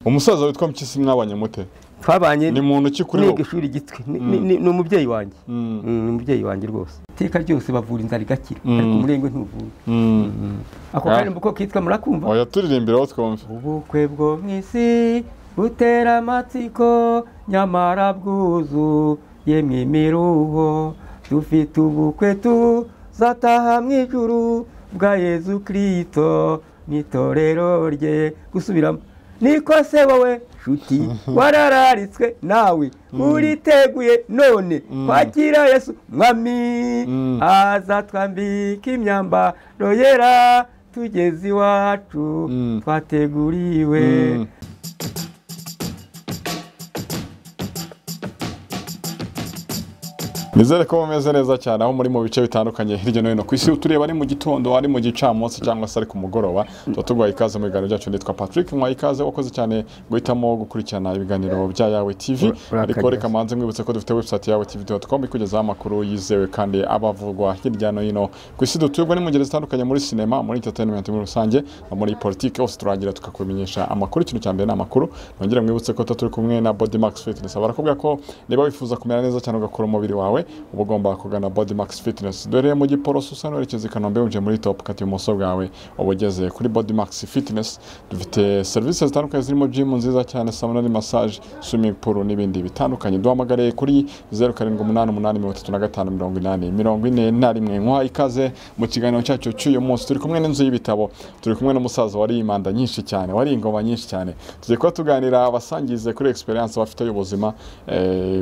umusaza witwa Mpyisi mwabanye mute? Twabanye ni muntu ki kuri wowe ishuri gitwe ni umubyeyi wanjye ni umubyeyi wanjye rwose teka ryose bavura inzara igakira ariko umurengwe ntuvura ako kandi mbuko kitwa murakumva oya turirimbira aho twumva ubukwe bwo mwisi butera amatsiko nyamara bwuzu yemwe imiruho dufite ubukwe tuzataha mu ijuru bwa Yezu Kristo n'itorero rye gusubiramo niko se wowe shuti warararitswe nawe uriteguye none kwakira Yesu mwami azatwambika imyambaro yera tugeze iwacu twateguriwe Nizere ko mumeze neza cyane aho muri mu bice bitandukanye hirya no hino ku isi utureba ari mu gitondo ari mu gicamunsi cyangwa se ari ku mugoroba tutugwaye ikaze mu biganiro byacu nitwa Patrick Mwayikaze wakoze cyane guhitamo gukurikirana ibiganiro bya Yawe TV ariko reka manze mwibutse ko dufite website yawetv.com ikugezaho amakuru yizewe kandi abavugwa hirya no hino ku isi dutuyobwa n'imugere zitandukanye muri cinema muri entertainment muri rusange muri politique hose turagira tukakumenyesha amakuru ikintu cyambere n'amakuru nongera mwibutse ko turi kumwe na Body Max Fitness barakubwira ko niba wifuza kumera neza cyane ugakora umubiri wawe uba ugomba kugana Body Max Fitness dore mu Giporoso usa n'uwerekeza i Kanombe uje muri top kati ibumoso bwawe uba ugeze kuri Body Max Fitness dufite services zitandukanye zirimo gym nziza cyane sauna na massage swimming pool n'ibindi bitandukanye duhamagare kuri 0788358041 nkwa ikaze mu kiganiro cyacu cy'uyu munsi turi kumwe n'inzu y'ibitabo turi kumwe n'umusaza wari imanda nyinshi cyane wari ingoma nyinshi cyane tugiye kuba tuganira abasangize kuri experience bafite y'ubuzima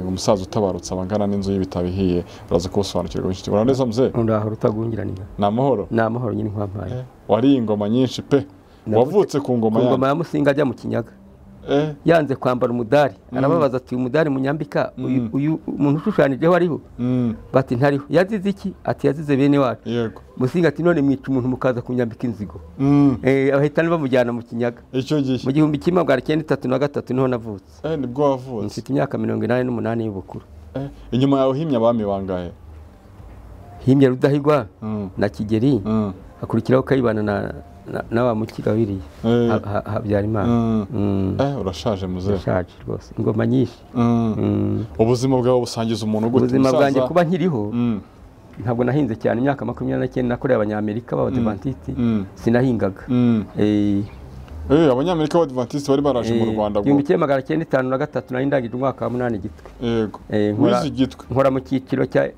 umusaza utabarutse abangana n'inzu y'ibitabo hiye uraza kusobanukirwa inshuti uraneza mzee ndaho rutagungiranira namahoro nyine nkwampaye wari ingoma nyinshi pe wavutse ku ngoma ya Musinga ajya mu Kinyaga yanze kwambara umudari arababaza ati umudari munyambika uyu umuntu ushushanijeho ariho bati ntariho yazize iki ati yazize bene wacu yego Musinga ati none mwica umuntu mukaza kunyambika inzigo abahitana bamujyana mu Kinyaga icyo gihe mu 1933 niho navutse nibwo wavutse mfite imyaka 88 y'ubukuru inyuma yawe himya abami bangahe himya Rudahigwa na Kigeri hakurikiraho Kayibana na wa Mukigabiri Habyarimana urashaje muze urashaje rwose ingoma nyinshi ubuzima bwawe busangiza umuntu gute ubuzima bwanjye kuba nkiriho ntabwo nahinze cyane imyaka 29 nakoreye abanyamerika b'Abadventiste sinahingaga abanyamerika b'Abadventiste bari baraje mu Rwanda ngo 1953 nari ndangije umwaka wa 8 gitwe yego wizi gitwe nkora mu cyiciro cya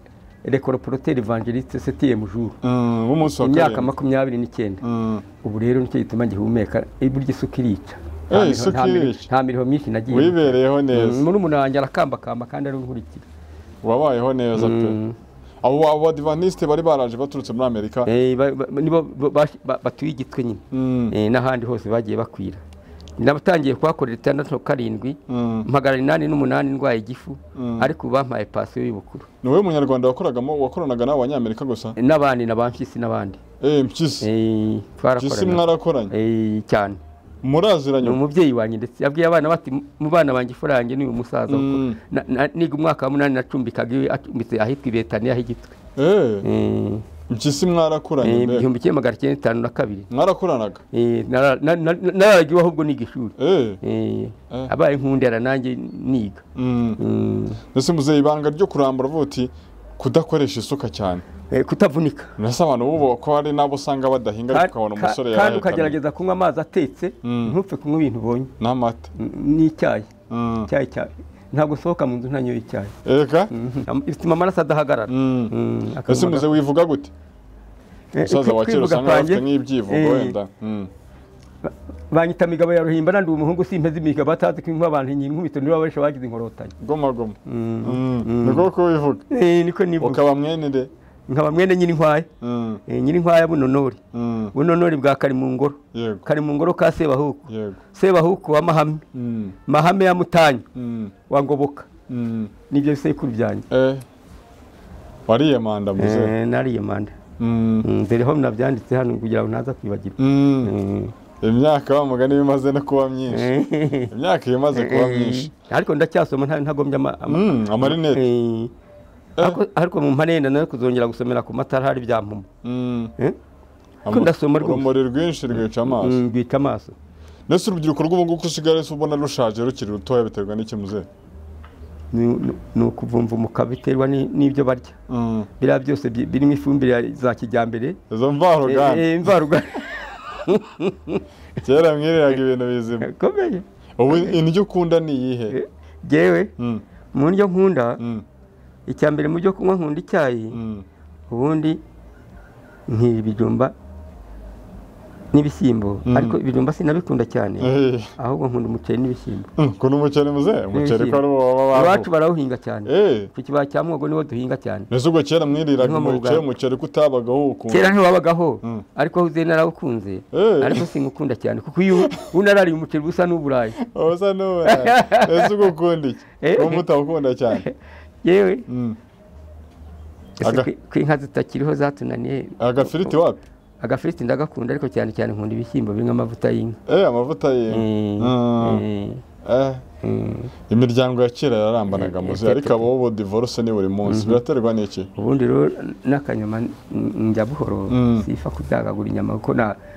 L'école Protéine Évangéliste 7e jour umunsi wa imyaka 29 ubu rero nicyo gituma ngihumeka iburyo isukirica nta miriho myinshi nagiye wibereyeho neza muri umunange arakamba kandi ari nkurikira wabayeho neza pe abo Abadventiste bari baraje baturutse muri Amerika nibo batuye igitwe nyine n'ahandi hose bagiye bakwira nabatangiye kwakorera 6 mpagara 8 ndwaye igifu ariko bampaye pasiyo y'ubukuru niwe munyarwanda wakoranaga n'abanyamerika gusa n'abandi nabampyisi n'abandi Mpyisi twarakorana mwarakoranye cyane muraziranye umubyeyi wanjye ndetse yabwiye abana bati mu bana banjye furange ni umusaza niga umwaka wa 8 nacumbikaga iwe acumbitse ahitwa Betania ahigitwe Mpyisi mwarakoranye mbere 1952 mwarakoranaga naragiwe ahubwo n'igishuri abaye nkundera nanjye niga ndetse muze ibanga ryo kurambura vuti kudakoresha isuka cyane kutavunika nasa abantu ubu ko ari nabo usanga badahinga ariko ukabona umusore yawe kandi ukagerageza kunywa amazi atetse ntupfe kunywa ibintu ubonye n'amata n'icyayi ntabwo sohoka mu nzu ntanyoye icyayi ifite amaraso adahagarara ese muze wivuga gute umusaza wa kera usanga bafite nk'ibyivugo wenda banyita Migabo ya Ruhimba nandi umuhungu simpeze imigabo batazi ko abantu inkubito niba barisha bagize inkorotanye goma niko ko wivuga niko nivuga ukaba mwene de nkaba mwene nyine nkwaye nyine nkwaye bunonori bwa kari mu ngoro ka Sebahuku wa Mahame ya Mutanyi wa Ngoboka nibyo bisekuru byanjye wariye manda muze nariye manda ndereho nabyanditse hano kugira ngo naza kwibagirwa imyaka bamugani bimaze no kuba myinshi imyaka imaze kuba myinshi ariko ndacyasoma ntagombye amarinete ariko mu mpanenda nayo kuzongera gusomera ku matara hari byampuma ko ndasoma urumuri rwinshi rwica amaso nese urubyiruko rw'ubu ngubu usigaye ubona rushaje rukiri rutoya biterwa n'iki muzehe? Ni ukuvumva umukara biterwa n'ibyo barya. Biriya byose birimo ifumbire za kijyambere, izo mvaruganda. Imvaruganda. Kera mwiriraga ibintu bizima. Komeye. Ubu indyo ukunda ni iyihe? Jewe mu ndyo nkunda, icyambere mu byo kunywa nkunda icyayi, ubundi nk'ibijumba n'ibishyimbo, ariko ibijumba sinabikunda cyane, ahubwo nkunda umuceri n'ibishyimbo. Ukunda umuceri muzehe? Umuceri ko ari wowe iwacu barawuhinga cyane, ku kibaya cya Mwogo niwo duhinga cyane. Nese ubwo kera mwiriraga umuceri kutabagaho ukunda? Kera ntiwabagaho, ariko aho uze narawukunze, ariko sinkukunda cyane kuko iyo unarariye umuceri busa n'uburayi. Usa n'uburayi. Nese ubwo ukunda iki? Ko mutawukunda cyane? Yewe ko inka zitakiriho zatunaniye. Agafiriti wapi? Agafiriti ndagakunda, ariko cyane cyane nkunda ibishyimbo birimo amavuta y'inka. Amavuta y'inka. Imiryango ya kera yarambanaga muzehe, ariko abo bo divorce ni buri munsi. Biraterwa n'iki? Ubundi rero n'akanyama njya buhoro, sifa kubyagagura inyama kuko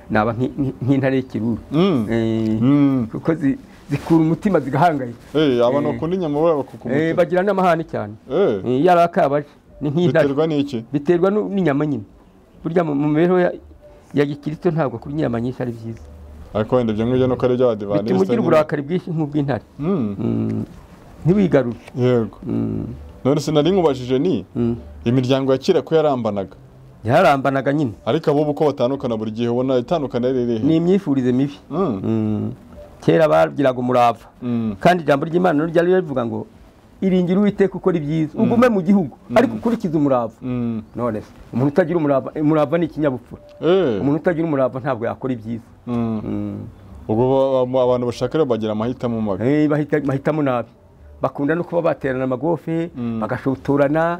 naba nk'intare y'ikiruru, kuko zikura umutima zigahangayika. Abantu bakunda inyama bakukumutima, bagira n'amahane cyane. Yari akabaje ni nk'intare. Biterwa n'iki? Biterwa n'inyama nyine. Burya mu mibereho ya gikristo ntabwo kurya inyama nyinshi ari byiza. Ariko wenda ibyo ngibyo nuko ari by'abadivantisite. Bituma ugira uburakari bwinshi nk'ubw'intare. Ntiwigarure. Yego. None sinari nkubajije ni imiryango ya kera ko yarambanaga. Yarambanaga nyine. Ariko abo uko batandukana buri gihe ubona itandukana riri. Ni imyifurize mibi. Kera bagiraga umurava. Kandi ijambo ry'Imana ryari rivuga ngo iringira Uwiteka ukora ibyiza, ugume mu gihugu, ariko ukurikiza umurava. None umuntu utagira umurava ni ikinyabupfura. Umuntu utagira umurava ntabwo yakora ibyiza. Ubwo abantu bashaka bagira amahitamo mabi. Bahitamo nabi. Bakunda no kuba baterana amagofe, bagashotorana,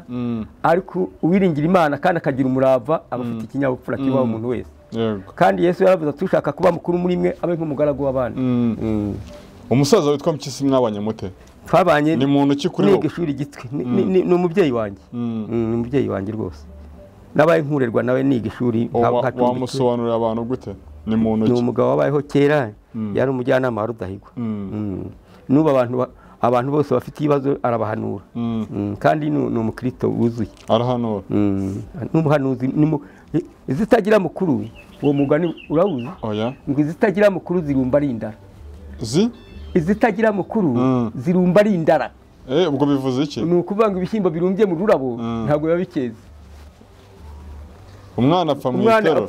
ariko uwiringira Imana kandi akagira umurava abafite ikinyabupfura kibaho umuntu wese. Kandi Yesu yaravuze ati ushaka kuba mukuru muri mwe abe nk'umugaragu w'abandi. Umusaza witwa Mpyisi mwabanye mute? Twabanye ni muntu ki kuri wowe? Ishuri gitwe ni umubyeyi wanjye. Ni umubyeyi wanjye rwose. Nabaye nkurerwa nawe niga ishuri. Wamusobanurira abantu gute? Ni muntu ki? Ni umugabo wabayeho kera, yari umujyanama wa Rudahigwa. Nuba abantu bose bafite ibibazo arabahanura. Kandi ni umukristo wuzuye. Arahanura. N'umuhanuzi izitagira mukuru, uwo mugani urawuzi? Oya. Ngo izitagira mukuru zirumba ari indara. Izitagira mukuru zirumba ari indara. Ubwo bivuze iki? Ni ukuvuga ngo ibishyimbo birumbye mu rurabo ntabwo biba bikeze. Umwana apfa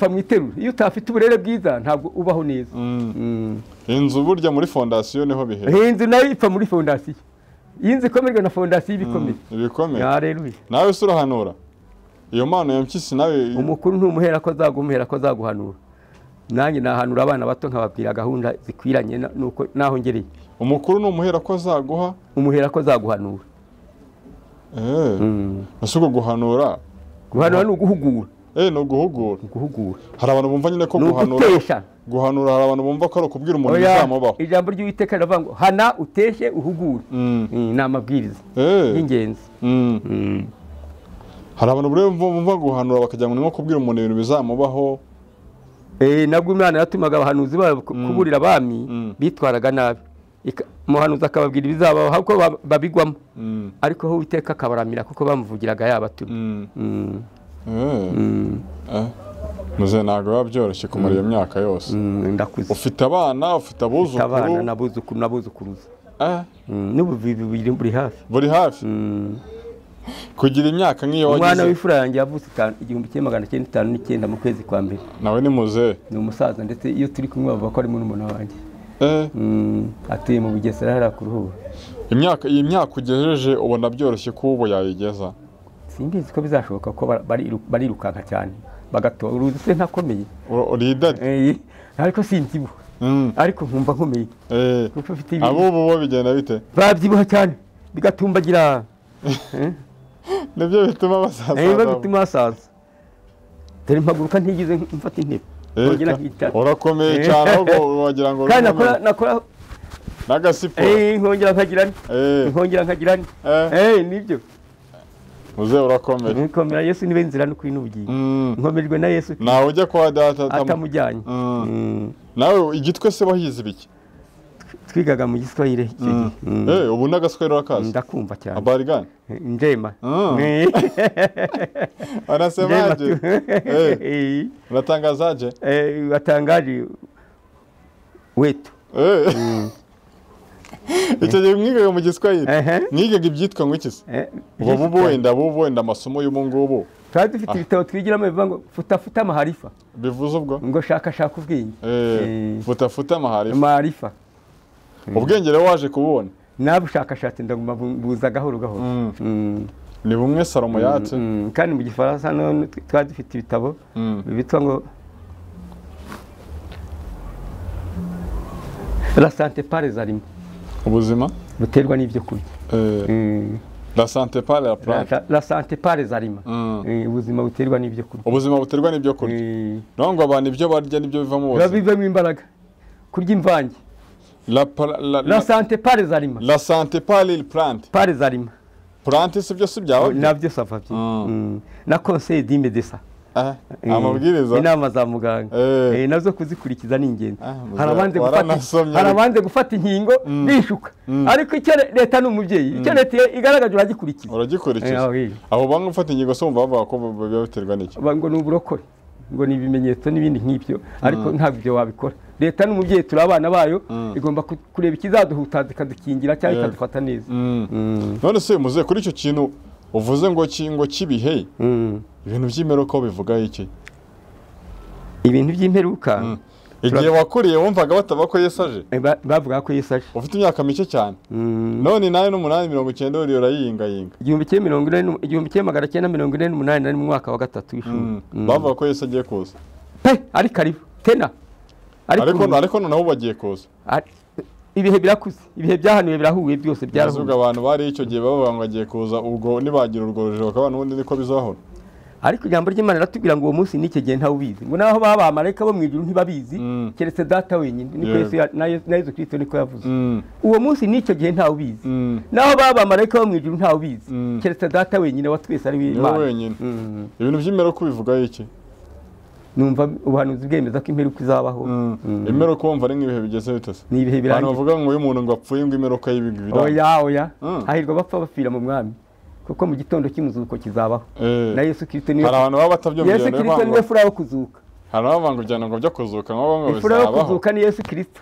mu iterura. Iyo utafite uburere bwiza ntabwo ubaho neza. Inzu burya muri fondasiyo niho bihera. Inzu nayo ipfa muri fondasiyo. Inzu ikomerwa na fondasiyo ibikomeye. Ibikomeye. Haleluya. Nawe se urahanura? Iyo mpano ya Mpyisi nawe umukuru ntumuhera ko azagumuhera ko azaguhanura. Nanjye nahanura abana bato nkababwira gahunda zikwiranye nuko naho ngereye. Umukuru n'umuhera ko azaguha? Umuhera ko azaguhanura. Asugo guhanura. Guhanura ni uguhugura. Ni uguhugura. Hari abantu bumva nyine ko guhanura hari abantu bumva ko ari ukubwira umuntu bizamubaho. Ijambo ry'Uwiteka riravuga ngo hana uteshye uhugure. Ni amabwiriza y'ingenzi. Hari abantu bumva guhanura bakajya ngo ni nko kubwira umuntu ibintu bizamubaho. Nabwo Imana yatumaga abahanuzi babo kuburira abami bitwaraga nabi. Umuhanuzi akababwira ibizabaho ahubwo babigwamo. Ariko aho Uwiteka akabaramira kuko bamuvugiraga yabatuma. Muze ntabwo biba byoroshye kumara iyo myaka yose. Ndakuze. Ufite abana, ufite abuzukuru. Abana n'abuzukuruza. N'ubuvivi buri hafi. Buri hafi. Kugira imyaka nk'iyo wagize. Umwana w'ifura yanjye yavutse 1959 mu kwezi kwa mbere. Nawe ni muze. Ni umusaza ndetse iyo turi kumwe bavuga ko ari n'umuntu wanjye. Atuye mu Bugesera hara ku Ruhura. Iyi myaka ugejeje ubona byoroshye ko ubu yayigeza? Simbizi ko bizashoboka ko barirukanka cyane bagatora uruzi se ntakomeye. Uridade? Ariko sinzibuha. Ariko nkumva nkomeye. Abo bo bigenda bite? Babyibuha cyane bigatumbagira. Nibyo bituma basaza. Dore mpaguruka ntigize mfata intebe. Urakomeye cyane ahubwo wagira ngo kandi nakora n'agasiporo. Nkongera nkagirana. Nibyo. Muze urakomeye. Nkomera Yesu niwe nzira n'ukuri n'ubugingo. Nkomerwe na Yesu. Nawe ujya kwa data atamujyanye. Nawe igitwe se bahize biki? twigaga mu Giswahili ubu n'Agaswahili urakazi? Ndakumva cyane. Habari gani? Njema. Anasemaje? Unatangazaje? Watangaje wetu. Icyo gihe mwigaga mu Giswahili mwigaga ibyitwa ngo iki se? Ubu wenda amasomo y'ubu ngubu twari dufite ibitabo twigiramo bivuga ngo futa maharifa. Bivuze ubwo ngo shaka ubwenge. Futa maharifa. Ubwenge rero waje kubona nabushakashatsi ndaguma buza gahoro ni bumwe Salomo yatse kandi mu Gifaransa no twari dufite ibitabo bitwa ngo la santé par les aliments, ubuzima buterwa n'ibyo kurya. La santé par la plante, la santé par les aliments, ubuzima buterwa n'ibyo kurya. Ubuzima buterwa n'ibyo kurya. Nongo abantu ibyo barya nibyo bivamo ubuzima. Bivamo imbaraga. Kurya imvange. La santé par les aliments. La santé par les plantes. Par les aliments. Plantes c'est byo sibyaho. Nabyo savabye. Na conseil d'immédiat. Amabwiriza inama za muganga nazo kuzikurikiza ni ingenzi. Harabanze gufata inkingo bishuka, ariko icyo leta n'umubyeyi icyo leta igaragaje uragikurikiza. Abo banga gufata inkingo so umva bavuga ko biba biterwa n'iki? Ngo ni uburokore, ngo ni ibimenyetso n'ibindi nk'ibyo, ariko ntabwo ibyo wabikora. Leta n'umubyeyi turi abana bayo, igomba kureba ikizaduhuta ikadukingira cyangwa ikadufata neza. None se muze kuri icyo kintu uvuze ngo kibihe ibintu by'imperuka bivuga iki? Ibintu by'imperuka igihe wakuriye wumvaga bataba ko Yesu aje? Bavuga ko Yesu aje. Ufite imyaka mike cyane. None nawe n'umunani 90 uri urayingayinga. 1948 nari mu mwaka wa 3 w'ishuri. Bavuga ko Yesu agiye kuza. Ari karibu tena. Ariko noneho bagiye kuza. Ibihe birakuze, ibihe byahanuye birahuye byose byarahuye. Azuga abantu bari icyo gihe bavuga ngo agiye kuza, ubwo nibagira urwo rujo bakaba n'ubundi niko bizahora. Ariko ijambo ry'Imana ratubwira ngo uwo munsi n'icyo gihe ntawe ubizi, ngo naho baba abamarayika bo mu ijuru ntibabizi keretse data wenyine. Niko Yesu na Yesu Kristo niko yavuze. Uwo munsi n'icyo gihe ntawe ubizi, naho baba abamarayika bo mu ijuru ntawe ubizi keretse data wenyine watwese ari w'Imana. Ibintu by'imperuka bivuga iki? Numva ubuhanuzi bwemeza ko imperuka izabaho. Imperuka wumva ari nk'ibihe bigeze bitose. Ni ibihe birangiye. Abantu bavuga ngo uyu muntu ngo apfuye ngo imperuka y'ibintu oya hahirwa bapfa bapfira mu mwami, kuko mu gitondo cy'umuzuko kizabaho. Na Yesu Kristo niwe. Hari abantu baba batabyumvira Yesu Kristo niwe furaho kuzuka. Hari abavanga ujyana ngo byo kuzuka ngo bizabaho. Furaho kuzuka ni Yesu Kristo.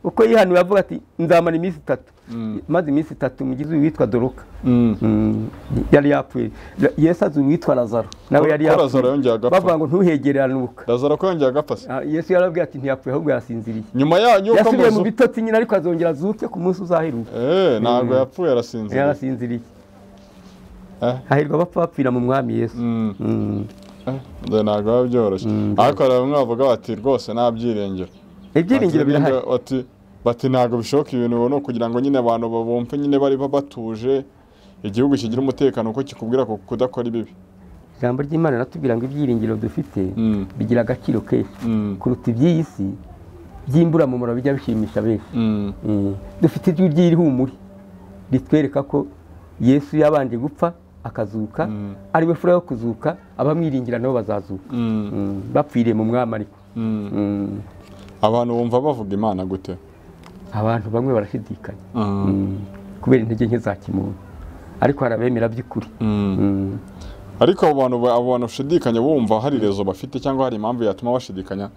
Uko yihanuye avuga ati nzamara iminsi 3, maze iminsi 3 mugize witwa Doroka yari yapfuye. Yesu azu witwa Lazaro nawe yari yapfuye. Bavuga ngo ntuhegereranuka. Lazaro ko yongeye agapfa. Yesu yarabwiye ati ntiyapfuye ahubwo yasinziriye. Nyuma yanyu uko yasubiye mu bitotsi nyine, ariko azongera azuke ku munsi uzaheruka. Ntabwo yapfuye, yarasinziriye. Hahirwa bapfa bapfira mu mwami Yesu. Ntabwo biba byoroshye. Ariko bamwe bavuga bati rwose nta byiringiro. Ibyiringiro birahari. Bati ntabwo bishoboka ibintu no kugira ngo nyine abantu babumve nyine bari batuje, igihugu kigira umutekano uko kikubwira ko kudakora ibibi. Ijambo ry'Imana ratubwira ngo ibyiringiro dufite bigira agaciro kenshi kuruta iby'iyi si by'imbura mu muriro bijya bishimisha benshi. Dufite ijwi ry'ihumure ritwereka ko Yesu yabanje gupfa akazuka, ari we furaho kuzuka, abamwiringira nabo bazazuka bapfiriye mu mwami. Ariko abantu bumva bavuga Imana gute? Abantu bamwe barashidikanya kubera intege nke za kimuntu, ariko harabemera by'ukuri. Ariko abantu bashidikanya bumva hari rezo bafite cyangwa hari impamvu yatuma bashidikanya,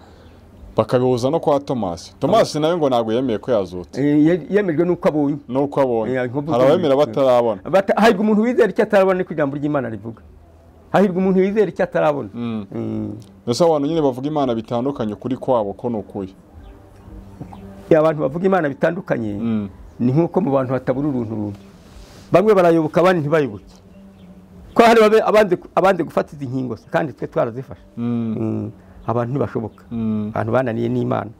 bakabihuza no kwa Tomasi. Tomasi nawe ngo ntabwo yemeye ko yazutse. Yemejwe nuko abonye. Hari abemera batarabona. Hahirwa umuntu wizera icyo atarabona, niko ijambo ry'Imana rivuga. Hahirwa umuntu wizera icyo atarabona. Mbese abantu nyine bavuga Imana bitandukanye kuri kwabo ko nukuye. Abantu bavuga Imana bitandukanye ni nkuko mu bantu hatabura uruntu. Bamwe barayoboka abandi ntibayoboke. Ko hari abandi gufata izi nkingo kandi twe twarazifasha. Abantu ntibashoboka. Abantu bananiye n'Imana.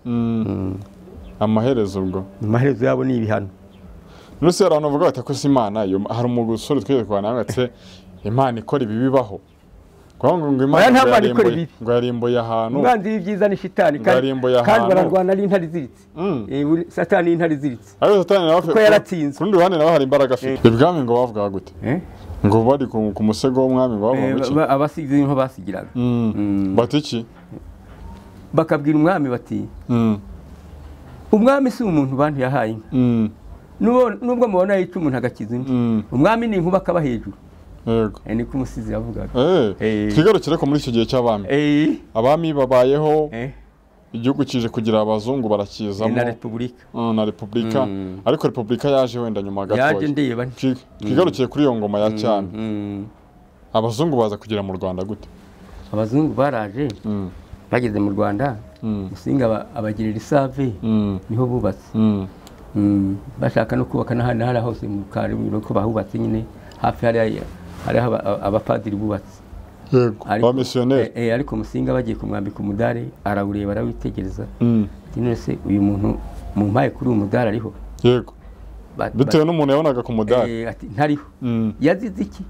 Amaherezo ubwo. Amaherezo yabo ni ibihano. Nuse abantu bavuga bati ko si Imana, hari umugusore twekwana ngatse Imana ikora ibi bibaho. Ngo Imana ngo yarimboye ahantu. Umwanzi w'ibyiza ni shitani kandi bararwana ari intare ziritse. Satani ni intare ziritse. Ariko Satani nawe ko yaratsinze. Kundi ruhande nawe hari imbaraga afite. Ibwami ngo bavuga gute? Ngo bari ku musego w'umwami ngo bavuga iki? Abasigize nko basigiraga. Bati iki? Bakabwira umwami bati umwami si umuntu bantu yahaye inka nubwo mubona yica umuntu agakiza undi umwami ni inkuba akaba hejuru yego niko umusizi yavugaga twigarukire ko muri icyo gihe cy'abami abami babayeho igihugu kije kugira abazungu barakizamo na repubulika ariko repubulika yaje wenda nyuma gatoya twigarukiye kuri iyo ngoma ya cyami abazungu baza kugira mu Rwanda gute abazungu baraje bageze mu Rwanda Musinga abagirira isave niho bubatse bashaka no kubaka n'ahandi hari hose mu kare ko bahubatse nyine hafi hari abapadiri bubatse yego abamisiyoneri ariko Musinga bagiye kumwambika umudare arawureba arawitegereza none se uyu muntu mu mpaye kuri uyu mudare ariho yego bitewe n'umuntu yabonaga ku mudare ati ntariho yazize iki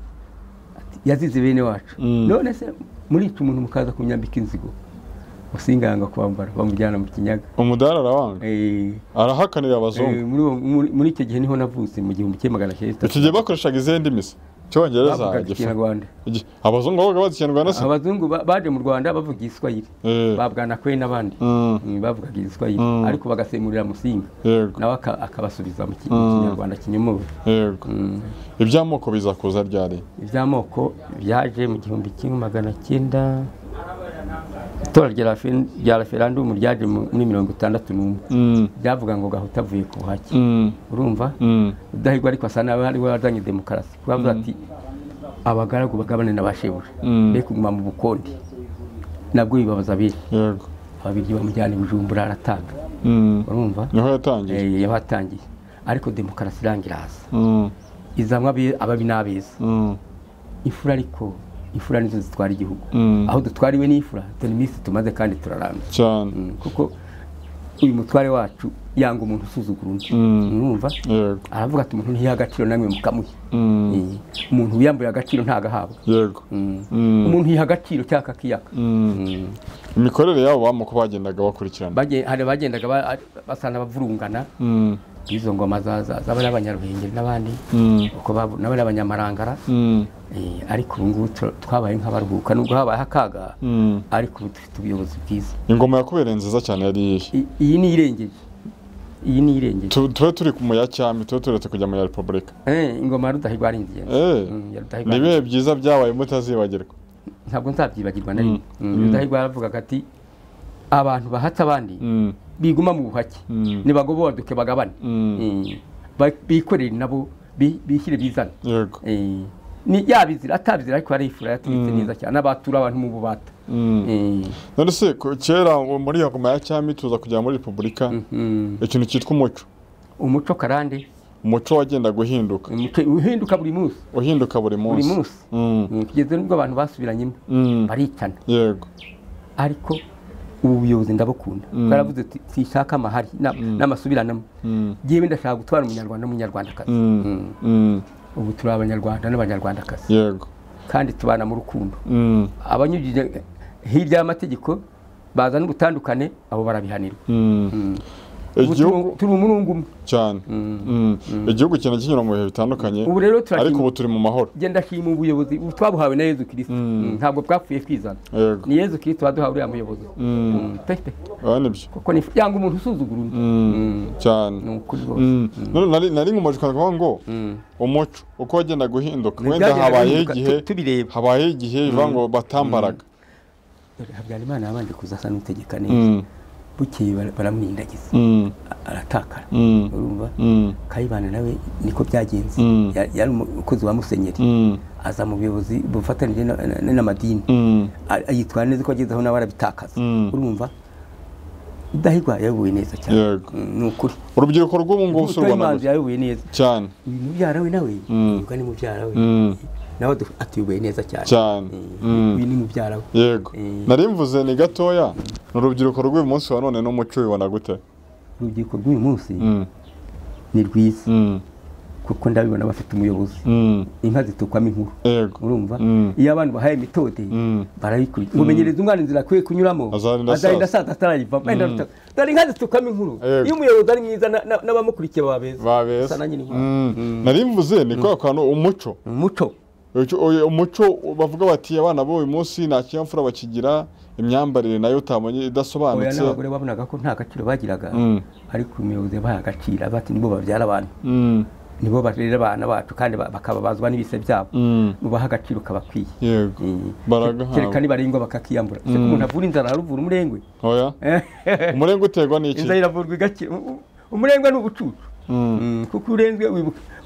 yazize bene wacu none se muri iki umuntu mukaza kunyambika inzigo Musinga yanga kwambara bamujyana mu Kinyaga umudare arawanga arahakanira abazungu muri icyo gihe niho navutse mu 1900 icyo gihe bakoreshaga izindi misa cyongereza Ikinyarwanda abazungu bavuga Ikinyarwanda se abazungu baje mu Rwanda bavuga Igiswahili babwana kwe n'abandi bavuga Igiswahili ariko bagasemurira Musinga nawe akabasubiza mu Kinyarwanda kinyomowe yego ibyamoko bizakuza ryari ibyamoko byaje mu 1900 itora rya referendum ryaje muri 61 byavuga ngo Gahutu avuye ku buhake urumva Rudahigwa ariko asa nawe hari wazanye demokarasi bavuga ati abagaragu bagabane n'abashebuje be kuguma mu bukondi nabwo bibabaza biri yego ababiri bamujyana Bujumbura aratanga urumva niho yatangiye yabatangiye ariko demokarasi irangira hasi izamwa ababi n'abeza ifura ariko ifura nizo zitwara igihugu aho dutwariwe n'ifura turi misi tumaze kandi turarambye cyane kuko uyu mutware wacu yanga umuntu usuzugura undi urumva aravuga ati umuntu ntiyaha agaciro namwe mukamuhe umuntu wiyambuye agaciro ntagahabwa yego umuntu yiha agaciro cyaka kiyaka imikorere yabo bamoko bagendaga bakurikirana hari bagendaga basana bavurungana izo ngoma z'abari abanyaruhengeri n'abandi uko n'abari abanyamarangara ariko ubu ngubu twabaye nk'abaruhuka nubwo habaye akaga ariko ubu dufite ubuyobozi bwiza ingoma yakubereye nziza cyane yari iyi ni irengeje iyi ni irengeje tube turi ku muya cyami tube turetse kujya mu ya repubulika ingoma ya Rudahigwa ari ingenzi ni ibihe byiza byabaye mutazibagirwa ntabwo nzabyibagirwa na rimwe Rudahigwa yaravugaga ati abantu bahatse abandi biguma mu buhake nibagoboduke bagabane bikorere nabo bishyire bizana yego ni yabizira atabizira ariko arifura yatwitse neza cyane abatura abantu mu bubata none se kera muri iyo ngoma ya cyami tuza kujya muri repubulika ikintu cyitwa umuco karande umuco wagenda guhinduka uhinduka buri munsi buri munsi kugeza n'ubwo abantu basubiranyemo baricana yego ariko ubu buyobozi ndabukunda baravuze ati sishaka amahari n'amasubiranamo ngiye ndashaka gutwara umunyarwanda n'umunyarwandakazi ubu turi abanyarwanda n'abanyarwandakazi yego kandi tubana mu rukundo abanyujije hirya y'amategeko bazana ubutandukane abo barabihanirwa turi umurungu cyane igihugu cyane kinyura mu bihe bitandukanye ariko ubu turi mu mahoro genda shima ubuyobozi twabuhawe na Yezu Kristo ntabwo bwapfuye kwizana ni Yezu Kristo waduhawe uriya muyobozi nibyo kuko yanga umuntu usuzugura undi cyane nari nkomeje kuvuga ngo umuco uko wagenda guhinduka wenda habaye igihe bivuga ngo batambaraga Habyarimana yabanje kuza asa n'utegeka neza bukeye baramurindagiza aratakara urumva Kayibana nawe niko byagenze yari umukozi wa Musenyeri aza mu buyobozi bufatanije n'amadini yitwara neza ko ageze aho nawe arabitakaza urumva Rudahigwa yayoboye neza cyane ni ukuri urubyiruko rw'ubu ngubu surubona yayoboye neza cyane mubyara we nawe ubwo ni mubyara we nawe atuyoboye neza cyane uyu ni mubyara we yego nari mvuze ni gatoya n'urubyiruko rw'uyu munsi wa none n'umuco ubibona gute urubyiruko rw'uyu munsi ni rwiza kuko ndabibona bafite umuyobozi inka zitukwamo inkuru urumva iyo abantu bahaye metode barayikurikira umumenyereza umwana inzira akwiye kunyuramo azarinda asaza atarayiva dore inka zitukwamo inkuru iyo umuyobozi ari mwiza n'abamukurikiye babeza nari mvuze ni kwa kantu umuco bavuga bati abana b'uyu munsi nta kinyamfura bakigira imyambarire nayo utabonye idasobanutse. Oya n'abagore babonaga ko nta gaciro bagiraga ariko umuyobozi yabaha agaciro bati nibo babyara abantu nibo barera abana bacu kandi bakababazwa n'ibise byabo nubaha agaciro kabakwiye. Yego baragaha kereka nibarengwa bakakiyambura se umuntu avura inzara haruvura umurengwe. Oya umurengwe utegwa n'iki? Inzara iravurwa igakira. Umurengwe ni ubucucu kuko urenzwe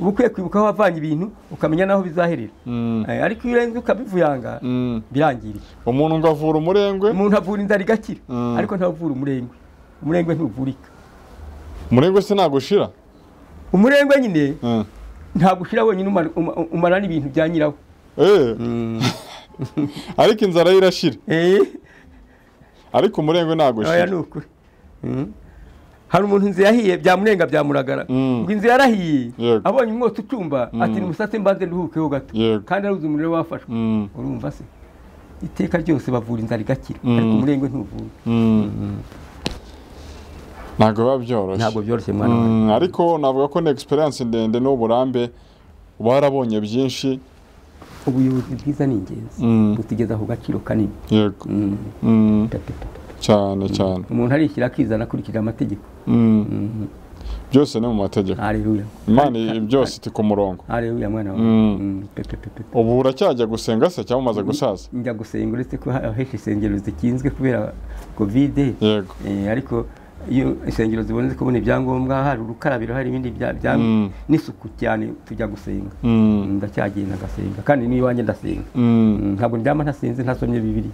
ubukwiye kwibuka aho wavanye ibintu ukamenya naho bizaherera ariko iyo urenze ukabivuyanga birangirira. Umuntu ngavura umurengwe, umuntu avura inzara igakira ariko ntavura umurengwe ntuvurika. Umurengwe se nagushira? Umurengwe nyine ntagushira wenyine umara n'ibintu bya nyirawo. Ariko inzara irashira. Ariko umurengwe nagushira. Oya nuko hari umuntu inzu yahiye byamurenga byamuragara ngo inzu yarahiye abonye umwotsi ucumba ati nimusatse mbanze nduhukeho gato kandi aruzi umuriro wafashwe. Urumva se iteka ryose bavura inzara igakira ariko umurengwe ntuvura. Ntabwo byoroshye mwana wanjye. Ariko navuga ko ni experience ndende n'uburambe warabonye byinshi. Ubuyobozi bwiza ni ingenzi butigeza ku gaciro kanini. Yego cyane cyane umuntu arishyira akizana akurikira amategeko. Byose ni mu mategeko. Haleluya. Imana byose iti ku murongo. Haleluya mwana wa. Ubu uracyajya gusenga se cyangwa umaze gusaza? Njya gusenga uretse ko ahesha isengero zikinzwe kubera covid. Yego ariko iyo isengero zibonetse ko bone ibyangombwa hari urukarabiro hari ibindi n'isuku cyane tujya gusenga. Ndacyagenda gasenga kandi niyo wanjye ndasenga. Ntabwo ndyama ntasenze ntasomye Bibiliya.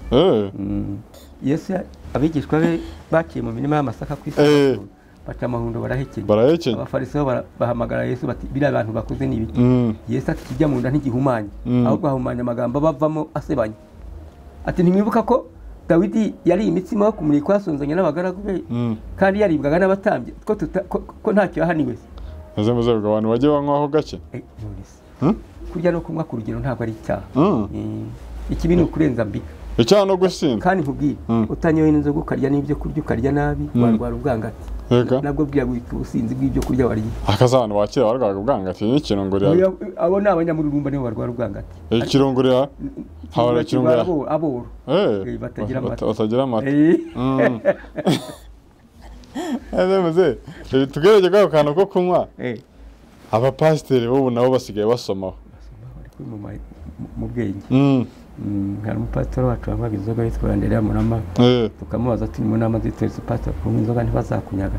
Yesu abigishwa be bakiye mu mirima y'amasaka ku isi baca amahundo barahekenya. Abafarisayo bahamagara Yesu bati bira abantu bakoze n'ibiki. Yesu ati kijya mu nda ntigihumanye ahubwo hahumanya amagambo bavamo asebanya. Ati ntimwibuka ko Dawidi yari imitsima yo kumurika asonzanya n'abagaragu be kandi yaribwaga n'abatambye ko ntacyo yahaniwe. Muze abantu bajye banywaho gake. Kurya no kunywa ku rugero ntabwo ari icyaha. Ikibi ni ukurenza mbiga. Icyaha no gusinda. Kandi nkubwire utanyoye n'inzoga ukarya n'ibyo kurya ukarya nabi warwara ubwangati. Nabwo bwira guhita ubusinzi bw'ibyo kurya warya. Akazana wakira warwaga ubwangati n'ikirungurira. Abo ni abanyamururumba nibo barwara ubwangati. Ikirungurira hawara kirungurira aboro batagira amata. Batagira amata. Muze tugerege kwa kantu ko kunywa. Abapasiteri bo nabo basigaye basomaho. Mu bwenge. Hari umupasiteri wacu wanywaga inzoga yitwa Andereya Murama tukamubaza ati mu nama zitetse pastor kunywa inzoga ntibazakunyaga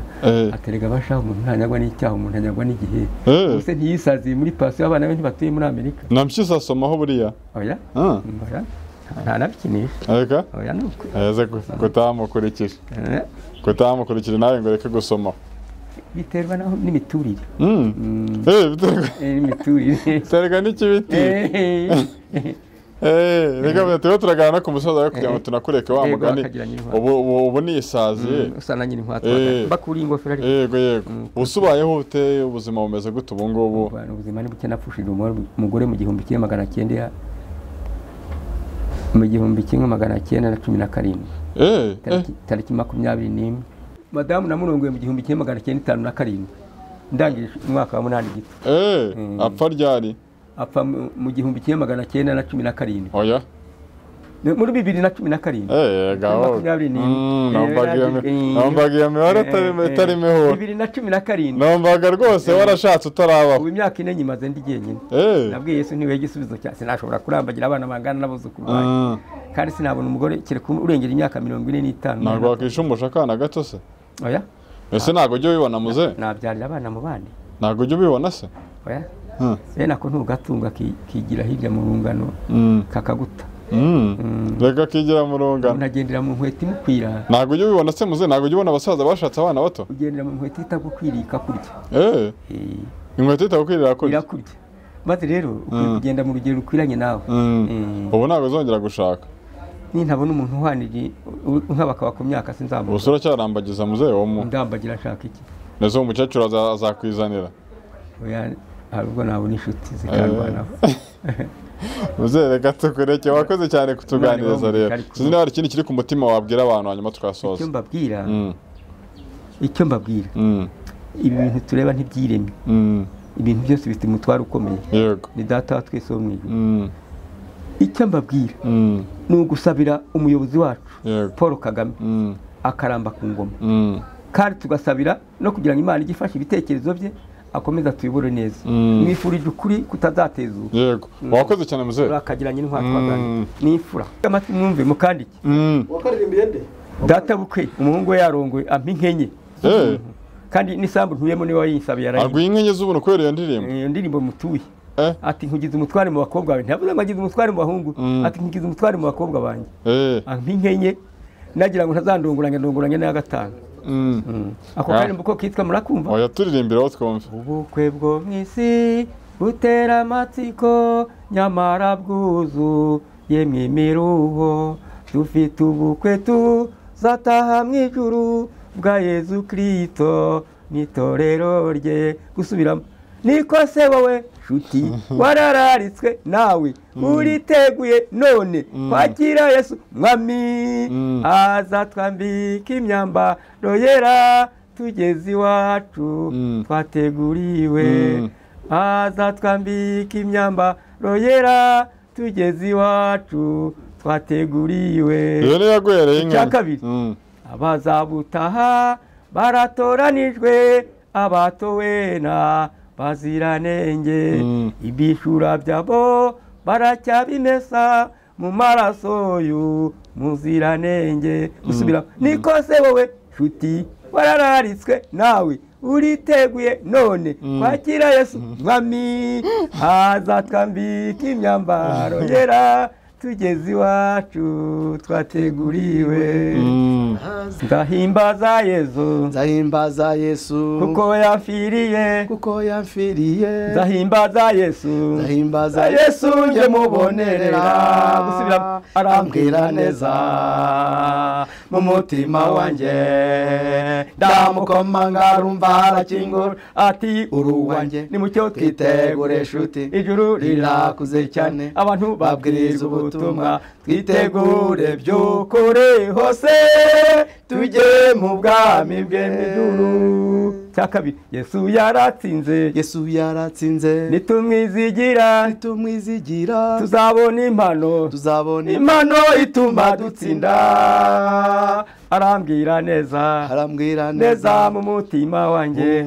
aterega bashaho umuntu ntanyagwa n'icyaha umuntu anyagwa n'igihe ubuse ntiyisaziye muri pastor abana be ntibatuye muri Amerika. Namshisa asomaho buriya. Oya nta nabikinisha. Oya nuko aze kutamukurikije kutamukurikije nawe ngo reke gusoma biterwa naho n'imiturire. Imiturire terega n'ikibiti. Reka tuba turagana ku musoza yo kugira ngo tunakureke wa mugani ubu ni isaziye usana nyine inkwatwa bakuri ingofero ariko. Yego usubayeho ute ubuzima bumeze gute ubu ngubu? Ubuzima ni buke napfushije umugore mu 1900 mu 1917 tariki 21 madamu namurongoye mu 1957 ndangije umwaka wa 8 gito. Apfa ryari? Apfa mu 1917. Oya muri 2017. Gaho nambagiye mibare atari mihoro 2017. Nambaga rwose warashatse utarabaho. Ubu imyaka 4 nyimaze ndi jyenyine. Nabwiye Yesu niwe igisubizo cyane sinashobora kurambagira abana bangana n'abuzukuru banjye kandi sinabona umugore kereka urengera imyaka 45. Ntabwo wakishumusha akana gato se? Oya ese ntabwo ujya ubibona muze? Nabyarira abana mu bandi. Ntabwo ujya ubibona se? Oya bene ako ntugatunga kigira hirya mu rungano kakaguta. Reka kigira mu rungano unagendera mu nkweto imukwira. Ntabwo ujya ubibona se muze? Ntabwo ujya ubona abasaza bashatse abana bato ugendera mu nkweto itagukwirika kurya. Inkweto itagukwirira kurya maze rero ukwiye kugenda mu rugero rukwiranye nawe. Ubu ntabwo uzongera gushaka nintabona umuntu uhwanije nk'abakaba ku myaka sinzamubona. Usura cyarambagiza muze wo mu ndambagira ashaka iki? Nezo umukecuru azakwizanira. Oya harubwo nabona inshuti zikarwanaho. Muze reka tukureke wakoze cyane kutuganiriza rero. Sinzi hari ikindi kiri ku mutima wabwira abantu hanyuma twasoza. Icyo mbabwira ibi bintu tureba ntibyiremye. Ibintu byose bifite umutwaro ukomeye. Yego ni data wa twese wo mu ijuru. icyo mbabwira ni ugusabira umuyobozi wacu Paul Kagame akaramba ku ngoma kandi tugasabira no kugira ngo Imana igifashe ibitekerezo bye akomeza tuyobore neza mwifurije ukuri kutazatezuka. Yego wakoze cyane muzehe urakagiranye n'intwaro twaganye n'imfura amatwi mwumve mukandike wakaririmbiye nde data bukwe umuhungu we yarongoye ampa inkenye kandi n'isambu ntuyemo niwe wayisabiye arayi agwi inkenye z'ubuntu kubera iyo ndirimbo iyo ndirimbo mutuye ati nkugize umutware mu bakobwa bawe ntavuze ngo agize umutware mu bahungu ati nkugize umutware mu bakobwa banjye ampa inkenye nagira ngo ntazandongoranye na gatanu ako karirimbo ko kitwa murakumva oya turirimbiraho twumve ubukwe bwo mw'isi butera amatsiko nyamara bwuzu yemwe miruho dufite ubukwe tuzataha mu ijuru bwa Yezu Kristo n'itorero rye gusubiramo niko se wowe shuti warararitswe nawe uriteguye none kwakira Yesu mwami azatwambika imyambaro yera tugeze iwacu twateguriwe azatwambika imyambaro yera tugeze iwacu twateguriwe. iyo ni yagwereye inka icya kabiri abazabutaha baratoranijwe abatowe na baziranenge ibishura byabo baracyabimesa mu maraso y'umuziranenge gusubira niko se wowe shuti warararitswe nawe uriteguye none kwakira Yesu mwami azatwambika imyambaro yera tugeze iwacu twateguriwe. Nzahimbaza Yesu kuko yamfiriye nzahimbaza Yesu nje mubonerera gusubira arambwira neza mu mutima wanjye ndamukoma ngarumva arakingura ati uruwanjye nimucyo twitegure shuti ijuru rirakuze cyane abantu babwiriza ubutumwa twitegure by'ukuri hose tujye mu bwami bwe mw'ijuru. cya kabiri Yesu yaratsinze nitumwizigira tuzabona impano ituma dutsinda arambwira neza mu mutima wanjye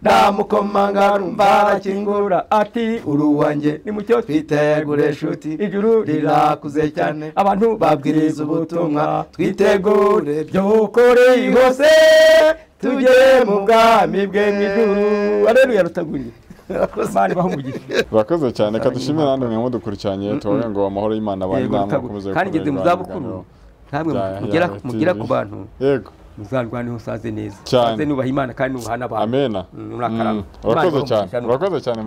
ndamukoma ngarumva arakingura ati uruwanjye nimucyo twitegure shuti ijuru rirakuze cyane abantu babwiriza ubutumwa twitegure by'ukuri hose tujye mu bwami bwe mw'ijuru. Haleluya rutaguriye Imana bahumugisha urakoze cyane kadushimira nandi mwe mudukurikiranye tuvuga ngo amahoro y'Imana abane namwe mukomeze kandi ngeze mu zabukuru ntabwo mugera ku bantu yego muzarwane usaze neza cyane nubaha Imana kandi nubaha n'abantu amena urakoze cyane